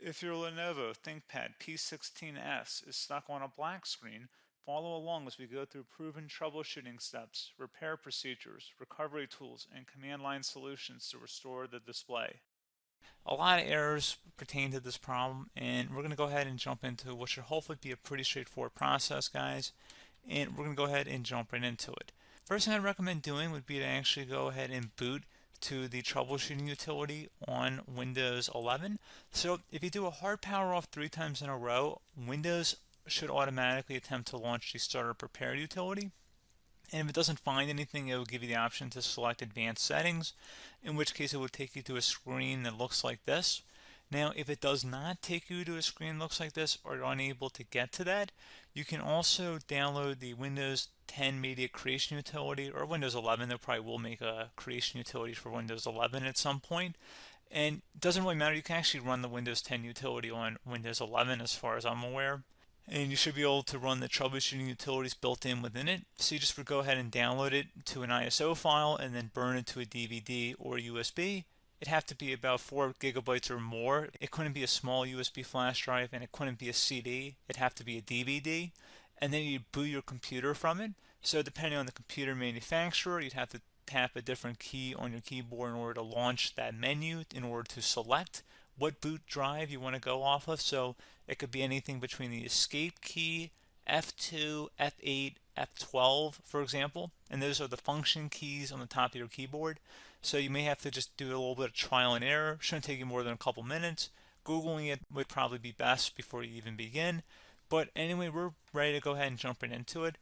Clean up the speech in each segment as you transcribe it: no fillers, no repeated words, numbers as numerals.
If your Lenovo ThinkPad P16s is stuck on a black screen, follow along as we go through proven troubleshooting steps, repair procedures, recovery tools, and command line solutions to restore the display. A lot of errors pertain to this problem, and we're going to go ahead and jump into what should hopefully be a pretty straightforward process, guys, and we're going to go ahead and jump right into it. First thing I'd recommend doing would be to actually go ahead and boot to the troubleshooting utility on Windows 11. So if you do a hard power off 3 times in a row, Windows should automatically attempt to launch the startup repair utility. And if it doesn't find anything, it will give you the option to select advanced settings, in which case it will take you to a screen that looks like this. Now, if it does not take you to a screen that looks like this, or you're unable to get to that, you can also download the Windows 10 Media Creation Utility, or Windows 11. They probably will make a creation utility for Windows 11 at some point. And it doesn't really matter, you can actually run the Windows 10 utility on Windows 11 as far as I'm aware. And you should be able to run the troubleshooting utilities built in within it. So you just would go ahead and download it to an ISO file and then burn it to a DVD or USB. It'd have to be about 4 gigabytes or more. It couldn't be a small USB flash drive, and it couldn't be a CD. It'd have to be a DVD. And then you'd boot your computer from it. So depending on the computer manufacturer, you'd have to tap a different key on your keyboard in order to launch that menu, in order to select what boot drive you want to go off of. So it could be anything between the escape key, F2, F8, F12, for example, and those are the function keys on the top of your keyboard. So you may have to just do a little bit of trial and error. Shouldn't take you more than a couple minutes. Googling it would probably be best before you even begin. But anyway, we're ready to go ahead and jump right into it.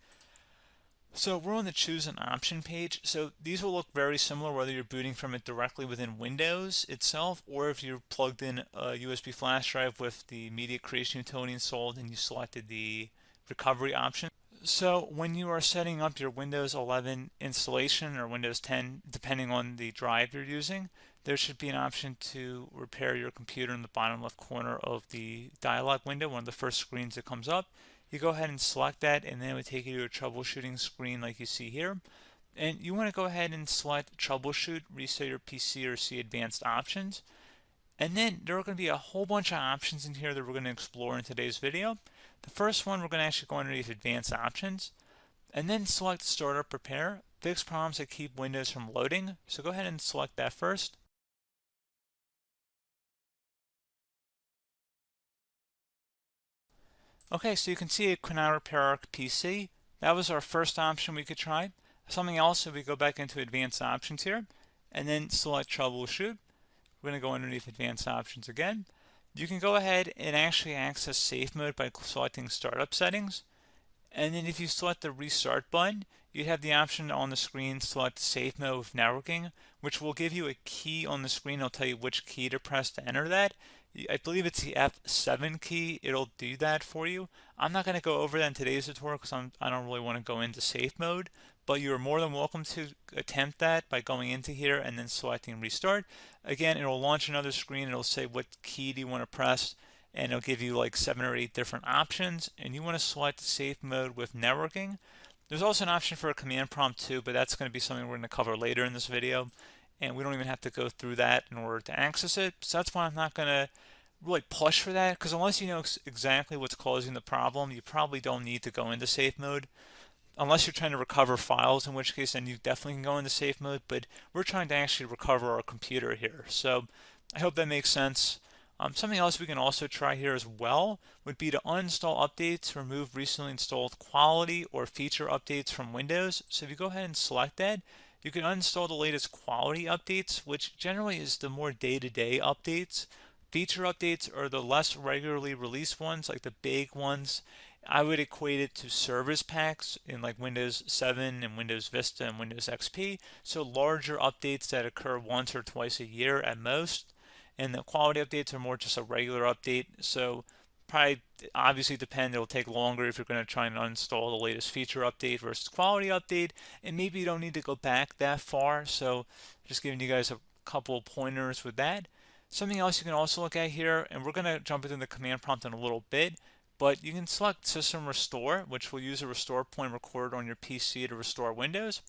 So we're on the choose an option page. So these will look very similar whether you're booting from it directly within Windows itself, or if you're plugged in a USB flash drive with the media creation utility installed and you selected the recovery option. So when you are setting up your Windows 11 installation or Windows 10, depending on the drive you're using, there should be an option to repair your computer in the bottom left corner of the dialog window, one of the first screens that comes up. You go ahead and select that, and then it would take you to a troubleshooting screen like you see here. And you want to go ahead and select troubleshoot, reset your PC, or see advanced options. And then there are going to be a whole bunch of options in here that we're going to explore in today's video. The first one, we're going to actually go underneath advanced options and then select startup repair, fix problems that keep Windows from loading. So go ahead and select that first. Okay, so you can see it could now repair our PC. That was our first option we could try. Something else, if we go back into advanced options here and then select troubleshoot, we're going to go underneath advanced options again. You can go ahead and actually access safe mode by selecting startup settings. And then if you select the restart button, you have the option on the screen select safe mode with networking, which will give you a key on the screen. It'll tell you which key to press to enter that. I believe it's the F7 key. It'll do that for you. I'm not going to go over that in today's tutorial because I don't really want to go into safe mode, but you're more than welcome to attempt that by going into here and then selecting restart. Again, it'll launch another screen. It'll say what key do you want to press, and it'll give you like 7 or 8 different options, and you want to select safe mode with networking. There's also an option for a command prompt too, but that's going to be something we're going to cover later in this video, and we don't even have to go through that in order to access it. So that's why I'm not going to really push for that, because unless you know exactly what's causing the problem, you probably don't need to go into safe mode. Unless you're trying to recover files, in which case then you definitely can go into safe mode, but we're trying to actually recover our computer here. So I hope that makes sense. Something else we can also try here as well would be to uninstall updates, remove recently installed quality or feature updates from Windows. So if you go ahead and select that, you can uninstall the latest quality updates, which generally is the more day-to-day updates. Feature updates are the less regularly released ones, like the big ones. I would equate it to service packs in like Windows 7 and Windows Vista and Windows XP. So larger updates that occur once or twice a year at most. And the quality updates are more just a regular update. So probably obviously depend, it'll take longer if you're going to try and uninstall the latest feature update versus quality update. And maybe you don't need to go back that far. So just giving you guys a couple of pointers with that. Something else you can also look at here, and we're going to jump into the command prompt in a little bit, but you can select System Restore, which will use a restore point recorded on your PC to restore Windows.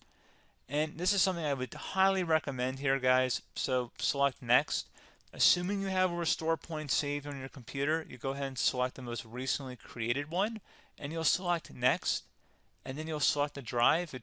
And this is something I would highly recommend here, guys. So select Next. Assuming you have a restore point saved on your computer, you go ahead and select the most recently created one, and you'll select next, and then you'll select the drive. You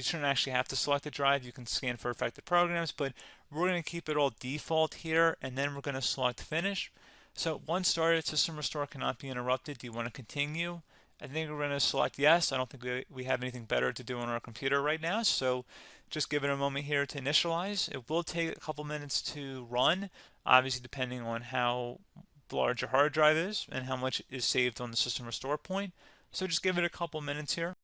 shouldn't actually have to select the drive. You can scan for affected programs, but we're going to keep it all default here, and then we're going to select finish. So once started, system restore cannot be interrupted. Do you want to continue? I think we're going to select yes. I don't think we have anything better to do on our computer right now, so just give it a moment here to initialize. It will take a couple minutes to run, obviously depending on how large your hard drive is and how much is saved on the system restore point. So just give it a couple minutes here.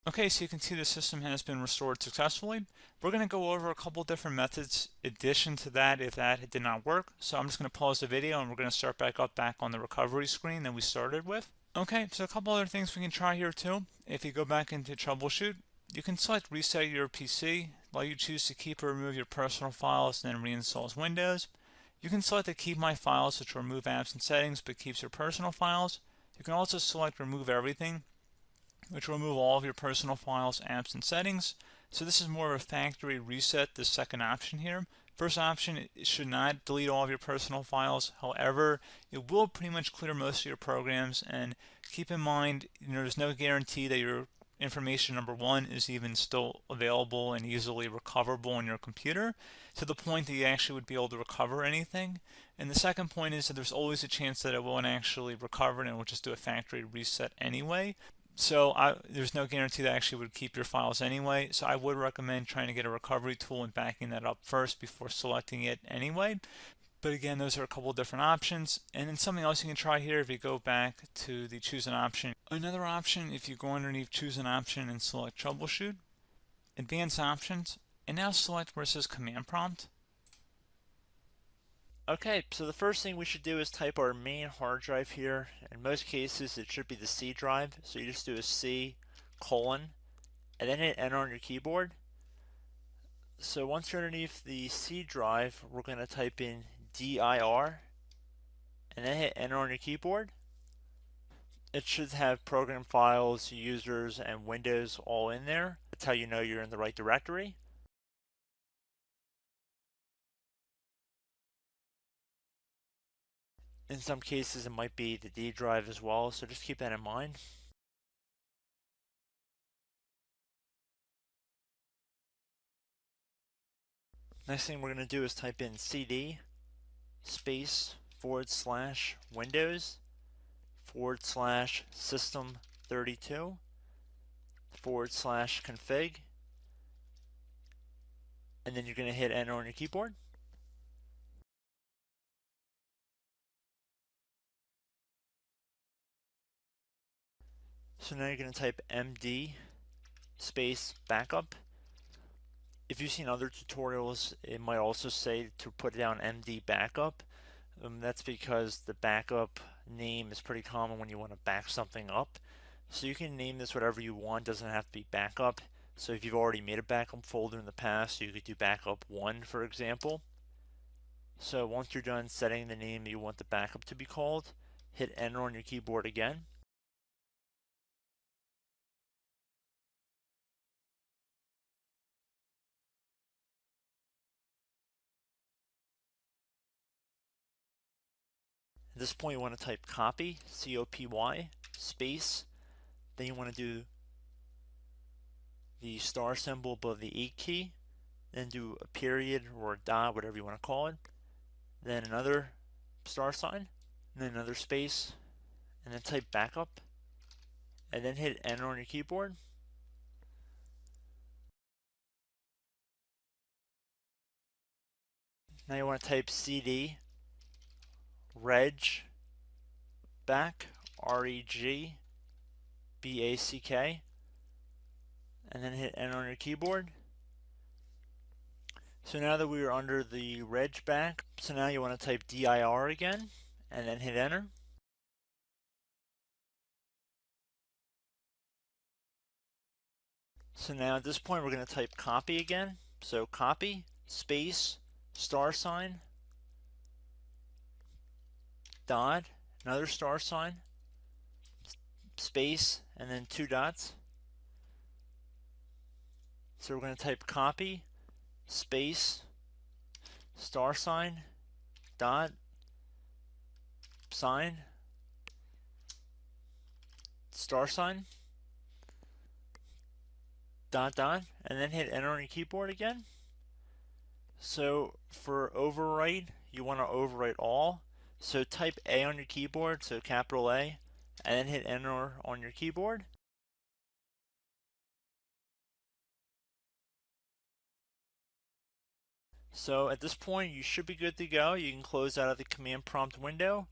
Okay, so you can see the system has been restored successfully. We're going to go over a couple different methods addition to that if that did not work. So I'm just going to pause the video and we're going to start back on the recovery screen that we started with. Okay, so a couple other things we can try here too. If you go back into troubleshoot, you can select reset your PC while you choose to keep or remove your personal files and then reinstalls Windows. You can select to keep my files, which will remove apps and settings but keeps your personal files. You can also select remove everything, which will remove all of your personal files, apps, and settings. So this is more of a factory reset, the second option here. First option, it should not delete all of your personal files. However, it will pretty much clear most of your programs. And keep in mind, there's no guarantee that your information, number one, is even still available and easily recoverable on your computer to the point that you actually would be able to recover anything. And the second point is that there's always a chance that it won't actually recover and it will just do a factory reset anyway. So there's no guarantee that actually would keep your files anyway. So I would recommend trying to get a recovery tool and backing that up first before selecting it anyway. But again, those are a couple different options. And then something else you can try here if you go back to the choose an option. Another option, if you go underneath choose an option and select troubleshoot, advanced options, and now select where it says command prompt. Okay, so the first thing we should do is type our main hard drive here. In most cases, it should be the C drive. So you just do a C colon and then hit enter on your keyboard. So once you're underneath the C drive, we're going to type in dir and then hit enter on your keyboard. It should have program files, users, and Windows all in there. That's how you know you're in the right directory. In some cases, it might be the D drive as well, so just keep that in mind. Next thing we're going to do is type in cd space / Windows / system 32 / config, and then you're going to hit enter on your keyboard. So now you're going to type md space backup. If you've seen other tutorials, it might also say to put down md backup. That's because the backup name is pretty common when you want to back something up. So you can name this whatever you want, doesn't have to be backup. So if you've already made a backup folder in the past, you could do backup 1, for example. So once you're done setting the name you want the backup to be called, hit enter on your keyboard again. At this point, you want to type copy, C-O-P-Y, space. Then you want to do the star symbol above the 8 key, then do a period or a dot, whatever you want to call it, then another star sign, and then another space, and then type backup, and then hit enter on your keyboard. Now you want to type cd reg back, REG BACK, and then hit enter on your keyboard. So now that we are under the reg back, so now you want to type dir again, and then hit enter. So now at this point we're going to type copy again. So copy, space, star sign, dot, another star sign, space, and then 2 dots. So we're going to type copy, space, star sign, dot, sign, star sign, dot, dot, and then hit enter on your keyboard again. So for overwrite, you want to overwrite all. So type A on your keyboard, so capital A, and then hit enter on your keyboard. So at this point, you should be good to go. You can close out of the command prompt window,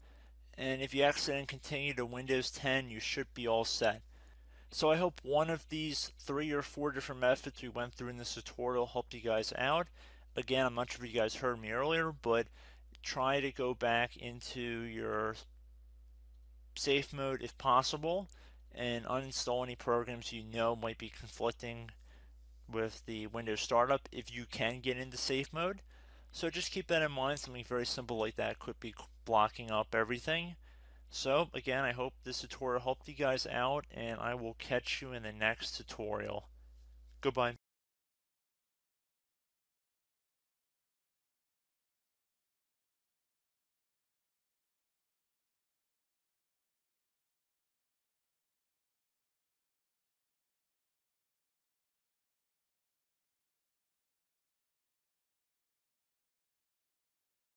and if you accidentally continue to Windows 10, you should be all set. So I hope one of these 3 or 4 different methods we went through in this tutorial helped you guys out. Again, I'm not sure if you guys heard me earlier, but try to go back into your safe mode if possible and uninstall any programs you know might be conflicting with the Windows startup if you can get into safe mode. So just keep that in mind. Something very simple like that could be blocking up everything. So again, I hope this tutorial helped you guys out, and I will catch you in the next tutorial. Goodbye.